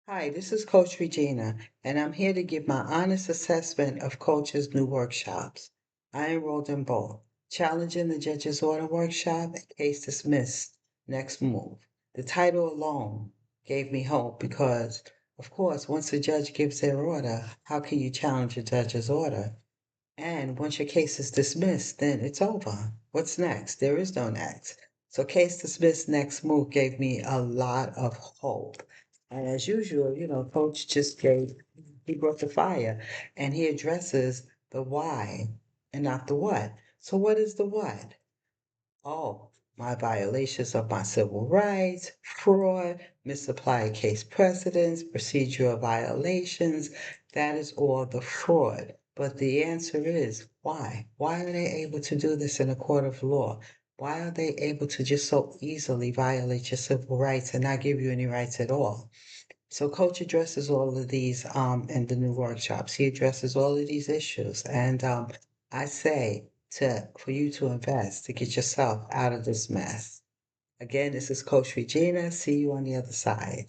Hi, this is Coach Regina, and I'm here to give my honest assessment of Coach's new workshops. I enrolled in both Challenging the Judge's Order workshop and Case Dismissed, Next Move. The title alone gave me hope because, of course, once the judge gives their order, how can you challenge a judge's order? And once your case is dismissed, then it's over. What's next? There is no next. So case dismissed, next move gave me a lot of hope. And as usual, Coach he brought the fire and he addresses the why and not the what. So what is the what? Oh, my violations of my civil rights, fraud, misapplied case precedents, procedural violations. That is all the fraud. But the answer is why? Why are they able to do this in a court of law? Why are they able to just so easily violate your civil rights and not give you any rights at all? So Coach addresses all of these in the new workshops. He addresses all of these issues. And I say for you to invest to get yourself out of this mess. Again, this is Coach Regina. See you on the other side.